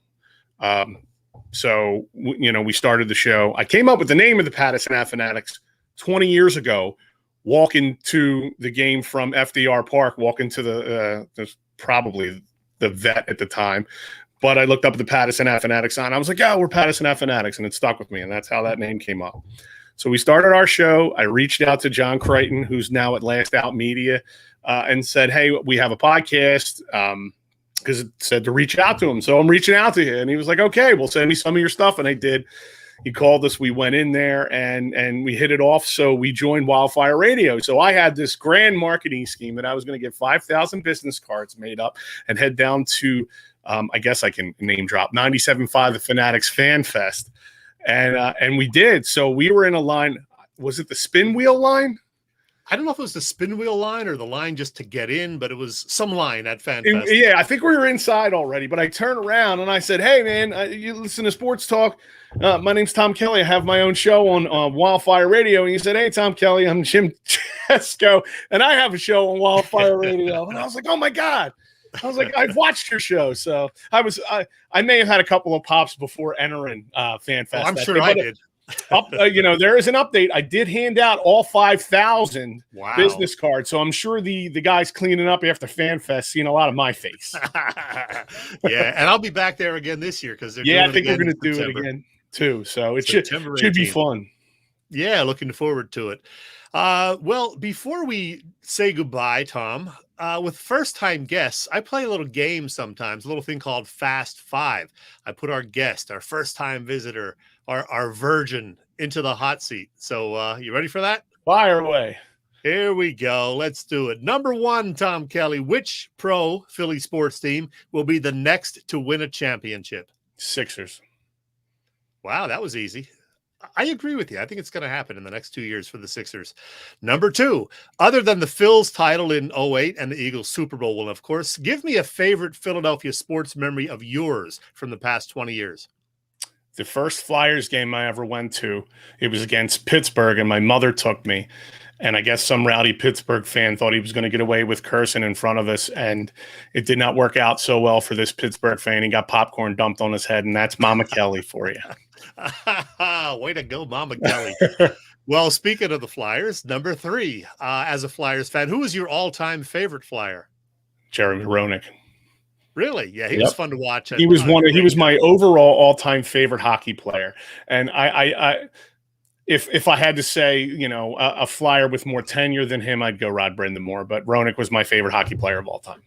So we started the show. I came up with the name of the Pattison Ave Phanatics 20 years ago, walking to the game from FDR Park, walking to the probably the vet at the time. But I looked up the Pattison Ave Phanatics on. I was like, yeah, we're Pattison Ave Phanatics. And it stuck with me. And that's how that name came up. So we started our show. I reached out to John Crichton, who's now at Last Out Media, and said, hey, we have a podcast, because it said to reach out to him. So I'm reaching out to him. And he was like, okay, well, send me some of your stuff. And I did. He called us. We went in there and we hit it off. So we joined Wildfire Radio. So I had this grand marketing scheme that I was going to get 5,000 business cards made up and head down to, I guess I can name drop, 97.5 the Phanatics Fan Fest. And we did. So we were in a line. Was it the spin wheel line? I don't know if it was the spin wheel line or the line just to get in, but it was some line at Fan Fest. Yeah, I think we were inside already, but I turned around and I said, hey, man, you listen to Sports Talk. My name's Tom Kelly. I have my own show on Wildfire Radio. And he said, hey, Tom Kelly, I'm Jim Chesko, and I have a show on Wildfire Radio. And I was like, oh, my God. I was like, I've watched your show. So I may have had a couple of pops before entering Fan Fest. I'm sure I did. There is an update. I did hand out all 5,000 business cards, so I'm sure the guys cleaning up after Fan Fest seeing a lot of my face. Yeah, and I'll be back there again this year because I think we're going to do it again too. So it should be fun. Yeah, looking forward to it. Well, before we say goodbye, Tom, with first-time guests, I play a little game sometimes, a little thing called Fast Five. I put our guest, our first-time visitor, our virgin into the hot seat. So you ready for that? Fire away. Here we go. Let's do it. Number one, Tom Kelly, which pro Philly sports team will be the next to win a championship? Sixers. Wow, that was easy. I agree with you. I think it's going to happen in the next 2 years for the Sixers. Number two, other than the Phils title in 2008 and the Eagles Super Bowl, well, of course, give me a favorite Philadelphia sports memory of yours from the past 20 years. The first Flyers game I ever went to, it was against Pittsburgh, and my mother took me. And I guess some rowdy Pittsburgh fan thought he was going to get away with cursing in front of us, and it did not work out so well for this Pittsburgh fan. He got popcorn dumped on his head, and that's Mama Kelly for you. Way to go, Mama Kelly. Well, speaking of the Flyers, number three, as a Flyers fan, who was your all-time favorite Flyer? Jeremy Roenick. Really? Yeah, he was fun to watch. He was he was my overall all-time favorite hockey player. And if I had to say, a Flyer with more tenure than him, I'd go Rod Brind'Amour. But Roenick was my favorite hockey player of all time.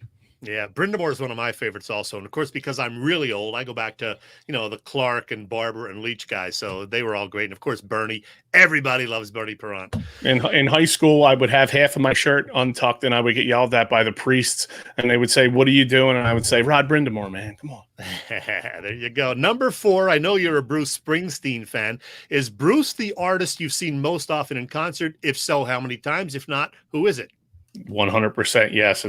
Yeah, Brind'Amour is one of my favorites also. And, of course, because I'm really old, I go back to, the Clark and Barber and Leach guys. So they were all great. And, of course, Bernie. Everybody loves Bernie Perrant. In high school, I would have half of my shirt untucked, and I would get yelled at by the priests. And they would say, what are you doing? And I would say, Rod Brind'Amour, man. Come on. There you go. Number four, I know you're a Bruce Springsteen fan. Is Bruce the artist you've seen most often in concert? If so, how many times? If not, who is it? 100% yes.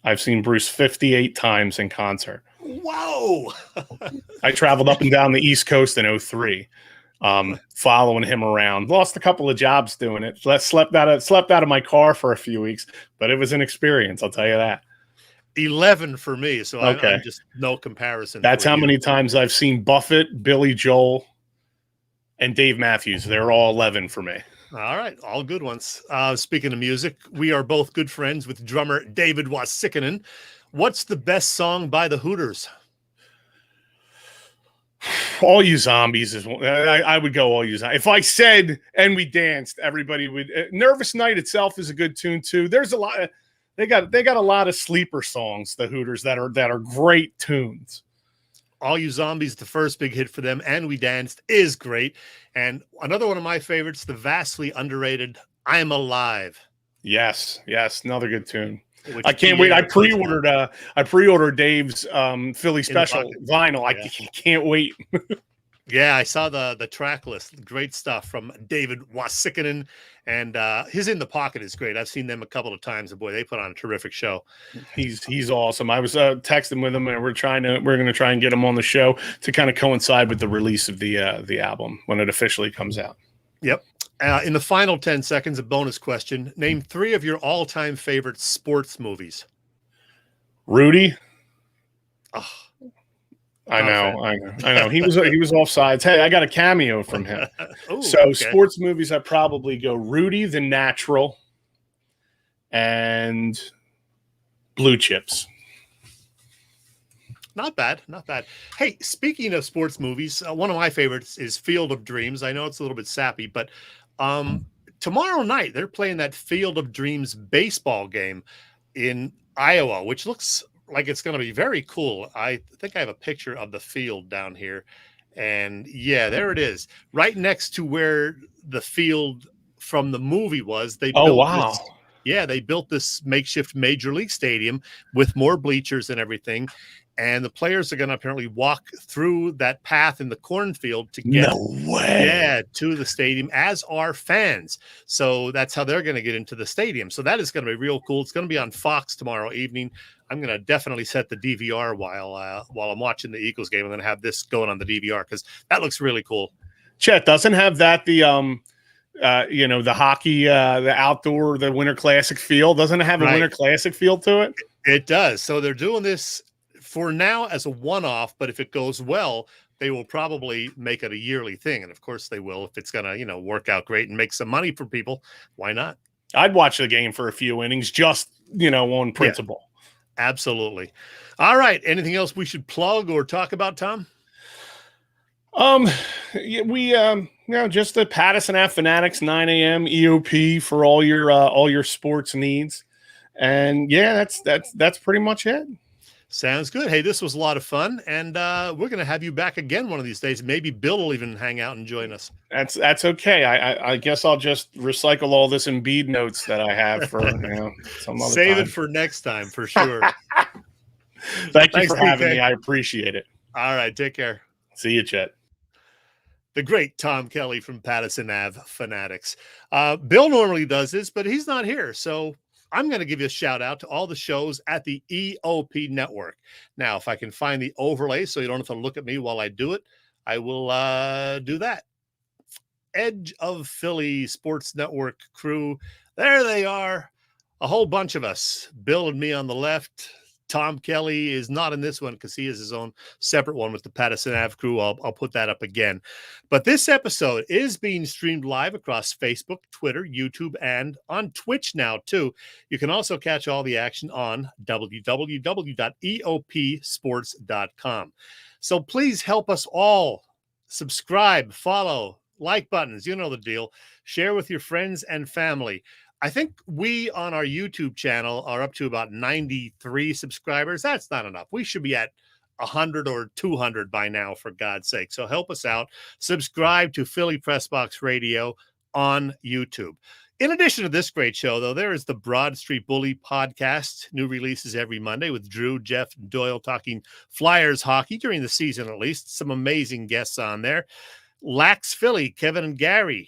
I've seen Bruce 58 times in concert. Whoa! I traveled up and down the East Coast in 2003, following him around. Lost a couple of jobs doing it. Slept out of my car for a few weeks, but it was an experience. I'll tell you that. 11 for me, so okay. I'm just no comparison. That's how many times I've seen Buffett, Billy Joel, and Dave Matthews. They're all 11 for me. All right, all good ones. Speaking of music, we are both good friends with drummer David Wasikinen. What's the best song by the Hooters? All You Zombies is one. I would go All You Zombies. If I said And We Danced, everybody would. Nervous Night itself is a good tune too. There's a lot. They got a lot of sleeper songs, the Hooters, that are great tunes. All You Zombies, the first big hit for them, And We Danced is great. And another one of my favorites, the vastly underrated I'm Alive. Yes, another good tune. I can't wait. I pre-ordered Dave's Philly special vinyl. I can't wait. Yeah, I saw the track list. Great stuff from David Wasikinen, and his In the Pocket is great. I've seen them a couple of times, and boy, they put on a terrific show. He's awesome. I was texting with him, and we're going to try and get him on the show to kind of coincide with the release of the album when it officially comes out. Yep. In the final 10 seconds, a bonus question: name 3 of your all-time favorite sports movies. Rudy. Oh. I know. He was offsides. Hey, I got a cameo from him. Ooh, so okay. Sports movies, I probably go Rudy the Natural and Blue Chips. Not bad. Hey, speaking of sports movies, one of my favorites is Field of Dreams. I know it's a little bit sappy, but tomorrow night they're playing that Field of Dreams baseball game in Iowa, which looks like it's going to be very cool. I think I have a picture of the field down here, and yeah, there it is, right next to where the field from the movie was. They built this makeshift major league stadium with more bleachers and everything, and the players are going to apparently walk through that path in the cornfield to get to the stadium, as are fans. So that's how they're going to get into the stadium. So that is going to be real cool. It's going to be on Fox tomorrow evening. I'm going to definitely set the DVR while I'm watching the Eagles game. I'm going to have this going on the DVR because that looks really cool. Chet, doesn't have that the the hockey, the outdoor, the Winter Classic field? Doesn't it have a Winter Classic field to it? It does. So they're doing this for now as a one-off, but if it goes well, they will probably make it a yearly thing. And of course they will, if it's going to, work out great and make some money for people. Why not? I'd watch the game for a few innings, just, on principle. Yeah, absolutely. All right. Anything else we should plug or talk about, Tom? We just the Pattison Ave Phanatics, 9 a.m. EOP for all your sports needs. And yeah, that's pretty much it. Sounds good. Hey, this was a lot of fun, and we're going to have you back again one of these days. Maybe Bill will even hang out and join us. That's okay. I guess I'll just recycle all this Embiid notes that I have for some other Save time. it for next time for sure. Thanks for having me. I appreciate it. All right, take care. See you, Chet. The great Tom Kelly from Pattison Ave Phanatics. Bill normally does this, but he's not here, so I'm going to give you a shout out to all the shows at the EOP network. Now, if I can find the overlay so you don't have to look at me while I do it, I will do that. Edge of Philly Sports Network crew. There they are. A whole bunch of us. Bill and me on the left. Tom Kelly is not in this one because he has his own separate one with the Pattison Ave crew. I'll put that up again. But this episode is being streamed live across Facebook, Twitter, YouTube, and on Twitch now, too. You can also catch all the action on www.eopsports.com. So please help us all. Subscribe, follow, like buttons. You know the deal. Share with your friends and family. I think we on our YouTube channel are up to about 93 subscribers. That's not enough. We should be at 100 or 200 by now, for God's sake. So help us out. Subscribe to Philly Pressbox Radio on YouTube. In addition to this great show, though, there is the Broad Street Bully podcast. New releases every Monday with Drew, Jeff, and Doyle talking Flyers hockey during the season, at least. Some amazing guests on there. Lax Philly, Kevin and Gary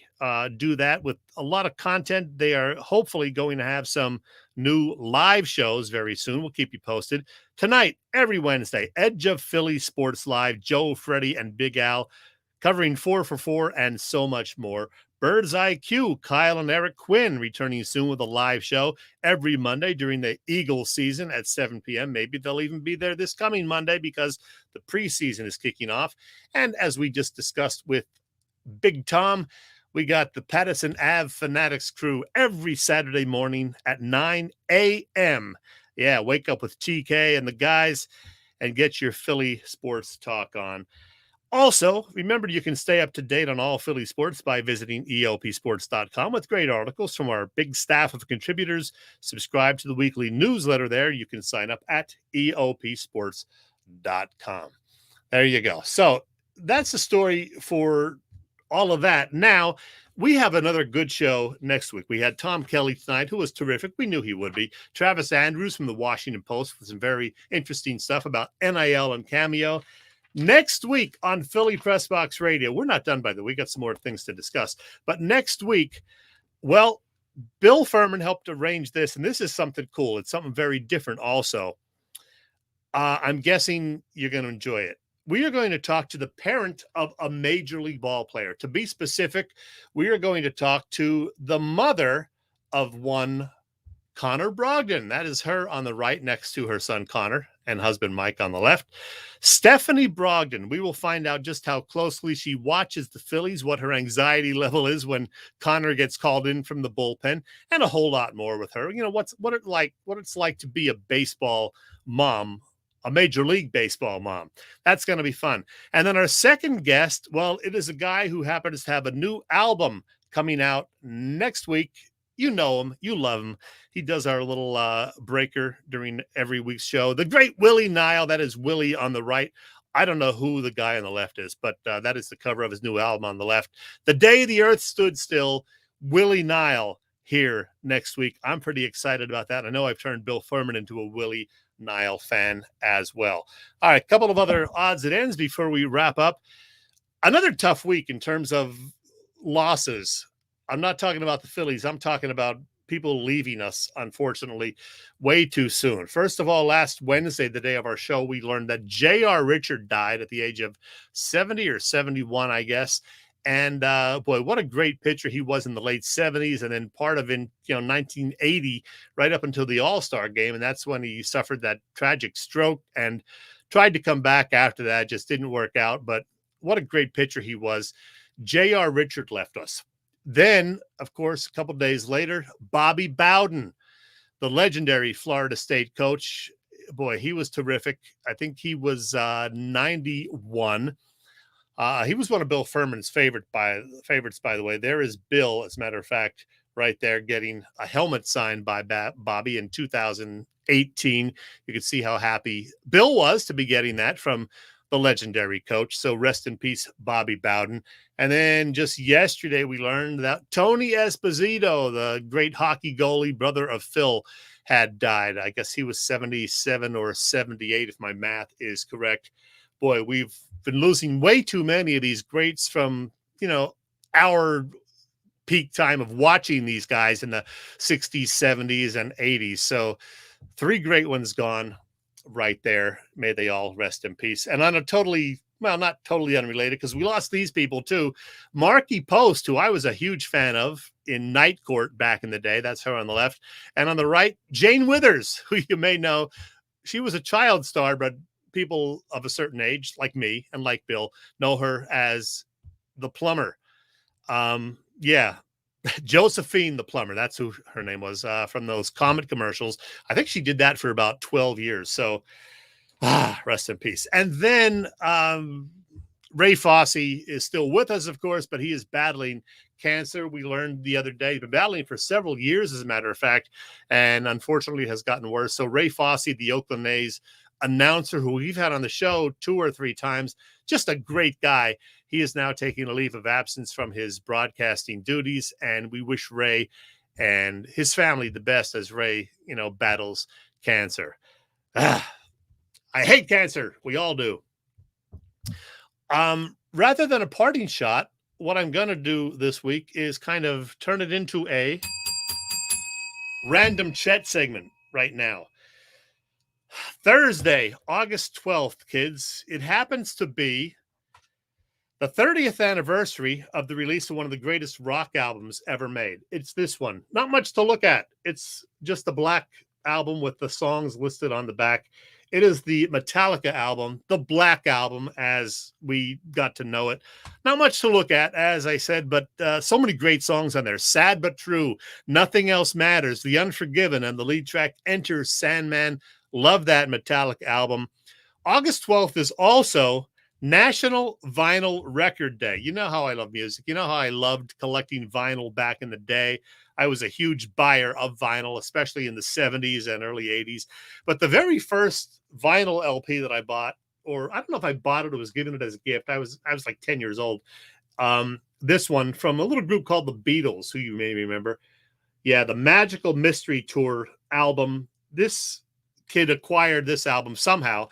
do that with a lot of content. They are hopefully going to have some new live shows very soon. We'll keep you posted. Tonight, every Wednesday, Edge of Philly Sports Live, Joe, Freddie, and Big Al covering 4 for 4 and so much more. Bird's IQ, Kyle and Eric Quinn returning soon with a live show every Monday during the Eagles season at 7 p.m. Maybe they'll even be there this coming Monday because the preseason is kicking off. And as we just discussed with Big Tom, we got the Pattison Ave Phanatics crew every Saturday morning at 9 a.m. Yeah, wake up with TK and the guys and get your Philly sports talk on. Also, remember, you can stay up to date on all Philly sports by visiting eopsports.com with great articles from our big staff of contributors. Subscribe to the weekly newsletter there. You can sign up at eopsports.com. There you go. So that's the story for all of that. Now, we have another good show next week. We had Tom Kelly tonight, who was terrific. We knew he would be. Travis Andrews from the Washington Post with some very interesting stuff about NIL and Cameo. Next week on Philly Pressbox Radio, we're not done, by the way. We got some more things to discuss. But next week, well, Bill Furman helped arrange this, and this is something cool. It's something very different also. I'm guessing you're going to enjoy it. We are going to talk to the parent of a Major League ball player. To be specific, we are going to talk to the mother of one Connor Brogdon. That is her on the right next to her son Connor and husband Mike on the left. Stephanie Brogdon. We will find out just how closely she watches the Phillies, what her anxiety level is when Connor gets called in from the bullpen, and a whole lot more with her. You know, what it's like to be a baseball mom, a Major League Baseball mom. That's going to be fun. And then our second guest, well, it is a guy who happens to have a new album coming out next week. You know him. You love him. He does our little breaker during every week's show. The great Willie Nile. That is Willie on the right. I don't know who the guy on the left is, but that is the cover of his new album on the left. The Day the Earth Stood Still, Willie Nile here next week. I'm pretty excited about that. I know I've turned Bill Furman into a Willie Nile fan as well. All right, a couple of other odds and ends before we wrap up. Another tough week in terms of losses. I'm not talking about the Phillies. I'm talking about people leaving us, unfortunately, way too soon. First of all, last Wednesday, the day of our show, we learned that J.R. Richard died at the age of 70 or 71, I guess. And boy, what a great pitcher he was in the late 70s, and then part of in 1980, right up until the All-Star game, and that's when he suffered that tragic stroke and tried to come back after that. Just didn't work out. But what a great pitcher he was. J.R. Richard left us. Then, of course, a couple days later, Bobby Bowden, the legendary Florida State coach. Boy, he was terrific. I think he was 91. He was one of Bill Furman's favorites, by the way. There is Bill, as a matter of fact, right there getting a helmet signed by Bobby in 2018. You could see how happy Bill was to be getting that from the legendary coach. So rest in peace, Bobby Bowden. And then just yesterday, we learned that Tony Esposito, the great hockey goalie, brother of Phil, had died. I guess he was 77 or 78, if my math is correct. Boy, we've been losing way too many of these greats from, our peak time of watching these guys in the 60s, 70s, and 80s. So 3 great ones gone right there. May they all rest in peace. And on a not totally unrelated, because we lost these people too. Marky Post, who I was a huge fan of in Night Court back in the day. That's her on the left. And on the right, Jane Withers, who you may know. She was a child star, but people of a certain age, like me and like Bill, know her as the plumber. Josephine the plumber. That's who her name was, from those Comet commercials. I think she did that for about 12 years. So rest in peace. And then Ray Fosse is still with us, of course, but he is battling cancer. We learned the other day, he's been battling for several years, as a matter of fact, and unfortunately has gotten worse. So Ray Fosse, the Oakland A's announcer, who we've had on the show 2 or 3 times, just a great guy. He is now taking a leave of absence from his broadcasting duties, and we wish Ray and his family the best as Ray, battles cancer. I hate cancer. We all do. Rather than a parting shot, what I'm going to do this week is kind of turn it into a random Chet segment right now. Thursday, August 12th, kids. It happens to be the 30th anniversary of the release of one of the greatest rock albums ever made. It's this one. Not much to look at. It's just a black album with the songs listed on the back. It is the Metallica album, the Black Album, as we got to know it. Not much to look at, as I said, but so many great songs on there. Sad But True, Nothing Else Matters, The Unforgiven, and the lead track, Enter Sandman. Love that Metallica album. August 12th is also National Vinyl Record Day. You know how I love music. You know how I loved collecting vinyl back in the day. I was a huge buyer of vinyl, especially in the 70s and early 80s. But the very first vinyl LP that I bought, or I don't know if I bought it or was given it as a gift. I was like 10 years old. This one from a little group called the Beatles, who you may remember. Yeah, the Magical Mystery Tour album. This kid acquired this album somehow,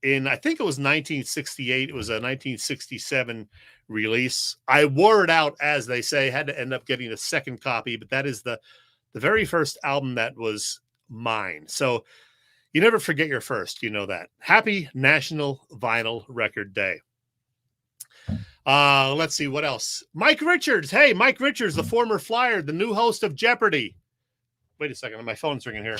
I think it was 1968. It was a 1967 release. I wore it out, as they say, had to end up getting a second copy, but that is the very first album that was mine. So you never forget your first, you know that. Happy National Vinyl Record Day. Let's see what else. Mike Richards. Hey, Mike Richards, the former Flyer, the new host of Jeopardy. Wait a second, my phone's ringing here.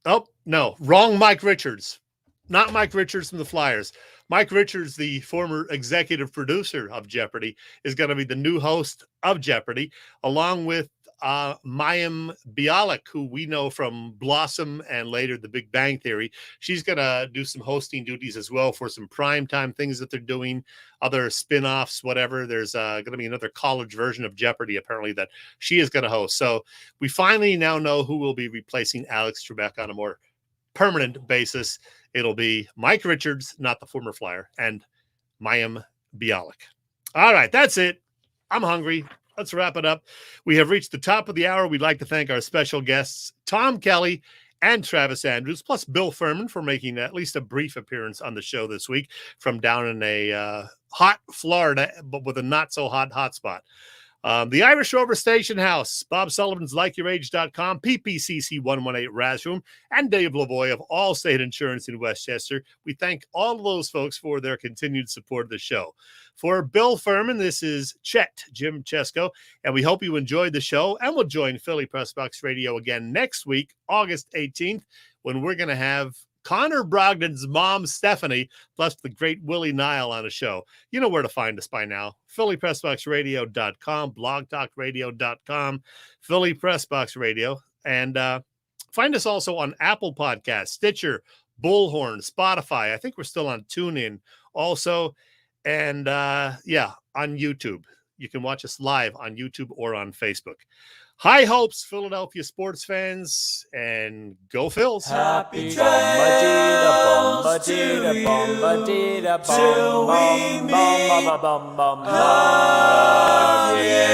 Oh, no, wrong Mike Richards. Not Mike Richards from the Flyers. Mike Richards, the former executive producer of Jeopardy, is going to be the new host of Jeopardy, along with Mayim Bialik, who we know from Blossom and later The Big Bang Theory. She's going to do some hosting duties as well for some primetime things that they're doing, other spin-offs, whatever. There's going to be another college version of Jeopardy, apparently, that she is going to host. So we finally now know who will be replacing Alex Trebek on a more permanent basis. It'll be Mike Richards, not the former Flyer, and Mayim Bialik. All right, that's it. I'm hungry. Let's wrap it up. We have reached the top of the hour. We'd like to thank our special guests, Tom Kelly and Travis Andrews, plus Bill Furman for making at least a brief appearance on the show this week from down in a hot Florida, but with a not-so-hot hotspot. The Irish Rover Station House, Bob Sullivan's LikeYourAge.com, PPCC 118 Razroom, and Dave Lavoie of Allstate Insurance in Westchester. We thank all of those folks for their continued support of the show. For Bill Furman, this is Chet, Jim Chesko, and we hope you enjoyed the show, and we'll join Philly Pressbox Radio again next week, August 18th, when we're going to have Connor Brogdon's mom, Stephanie, plus the great Willie Nile on a show. You know where to find us by now. PhillyPressboxRadio.com, BlogTalkRadio.com, Philly Pressbox Radio. And find us also on Apple Podcasts, Stitcher, Bullhorn, Spotify. I think we're still on TuneIn also. And on YouTube. You can watch us live on YouTube or on Facebook. High hopes, Philadelphia sports fans, and go Phils. Happy trails to you till we meet again.